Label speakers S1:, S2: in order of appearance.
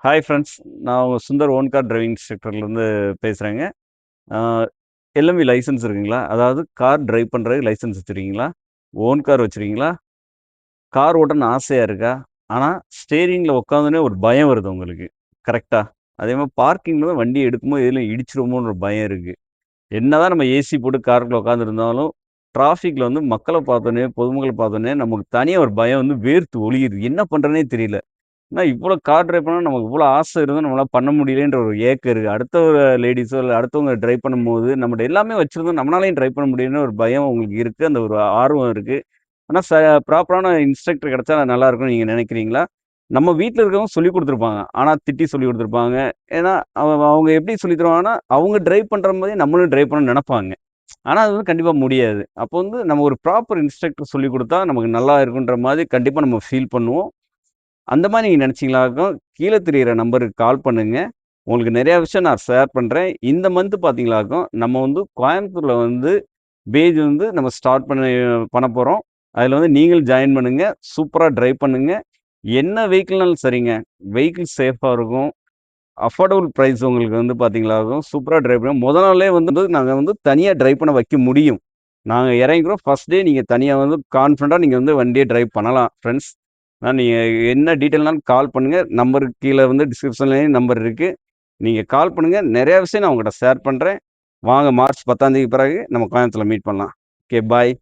S1: Hi friends. நான் உங்க Sundar own car driving இன்ஸ்ட்ரக்டர்லேருந்து பேசுகிறேங்க. எல்எம்வி லைசன்ஸ் இருக்குங்களா? அதாவது கார் டிரைவ் பண்ணுறதுக்கு லைசன்ஸ் வச்சுருக்கீங்களா? ஓன் கார் வச்சுருக்கீங்களா? கார் ஓட்டணும்னு ஆசையாக இருக்கா? ஆனால் ஸ்டேரிங்கில் உட்காந்தோனே ஒரு பயம் வருது உங்களுக்கு. கரெக்டா? அதே மாதிரி பார்க்கிங்கில் வண்டி எடுக்கும்போது எதில் இடிச்சிருமோன்னு ஒரு பயம் இருக்குது. என்னதான் நம்ம ஏசி போட்டு காருக்குள்ள உட்காந்துருந்தாலும் டிராஃபிக்கில் வந்து மக்களை பார்த்தோன்னே, பொதுமக்களை பார்த்தோன்னே நமக்கு தனியாக ஒரு பயம் வந்து வேர்த்து ஒழியுது. என்ன பண்ணுறதுனே தெரியல. இவ்வளோ கார் டிரைவ் பண்ணா நமக்கு இவ்வளோ ஆசை இருந்தும் நம்மளால பண்ண முடியலன்ற ஒரு ஏக்கம் இருக்கு. அடுத்த ஒரு லேடீஸோ இல்ல அடுத்தவங்க டிரைவ் பண்ணும்போது நம்மட்ட எல்லாமே வச்சிருந்தோம் நம்மளாலயும் டிரைவ் பண்ண முடியும்னு ஒரு பயம் உங்களுக்கு இருக்கு. அந்த ஒரு ஆர்வம் இருக்கு. ஆனா ப்ராப்பரான இன்ஸ்ட்ரக்டர் கிடைச்சா நல்லா இருக்கும்னு நீங்க நினைக்கிறீங்களா? நம்ம வீட்ல இருக்கவங்க சொல்லிக் குடுத்துருப்பாங்க. ஆனா திட்டி சொல்லிக் குடுத்துருப்பாங்க. ஏன்னா அவங்க எப்படி சொல்லித் தருவாங்கன்னா, அவங்க டிரைவ் பண்ற மாரி நம்மளும் டிரைவ் பண்ணணும்னு நெனைப்பாங்க. ஆனா அது வந்து கண்டிப்பா முடியாது. அப்போ வந்து நம்ம ஒரு ப்ராப்பர் இன்ஸ்ட்ரக்டர் சொல்லிக் குடுத்தா நமக்கு நல்லா இருக்குன்ற மாதிரி கண்டிப்பா நம்ம ஃபீல் பண்ணுவோம். அந்த மாரி நீங்க நெனச்சீங்களாக்கும், கீழ தெரியிற நம்பருக்கு கால் பண்ணுங்க. உங்களுக்கு நெறைய விஷயம் நான் ஷேர் பண்றேன். இந்த மந்த் பார்த்தீங்களாக்கும், நம்ம வந்து கோயம்புத்தூர்ல வந்து பேஜ் வந்து நம்ம ஸ்டார்ட் பண்ணப்போறோம். அதுல வந்து நீங்களும் ஜாயின் பண்ணுங்க. சூப்பரா டிரைவ் பண்ணுங்க. என்ன வெஹிக்கிள்னாலும் சரிங்க. வெஹிக்கிள் சேஃபா இருக்கும். அஃபோர்டபுள் பிரைஸ் உங்களுக்கு வந்து பார்த்தீங்களாக்கும், சூப்பரா டிரைவ் பண்ண மொத நாளே வந்து நாங்க வந்து தனியா டிரைவ் பண்ண வைக்க முடியும். நாங்க இறங்கிக்கிறோம். ஃபர்ஸ்ட் டே நீங்க தனியா வந்து கான்ஃபிடென்ட்டா நீங்க வந்து வண்டிய டிரைவ் பண்ணலாம் ஃபிரெண்ட்ஸ். நீங்க என்ன டீட்டெயில்னாலும் கால் பண்ணுங்க. நம்பருக்கு கீழ வந்து டிஸ்கிரிப்ஷன்லயும் நம்பர் இருக்கு. நீங்க கால் பண்ணுங்க. நெறைய விஷயம் நான் உங்கட்ட ஷேர் பண்றேன். வாங்க மார்ச் 10ஆம் தேதிக்கு பிறகு நம்ம கோயம்புத்தூர்ல மீட் பண்ணலாம். Okay bye.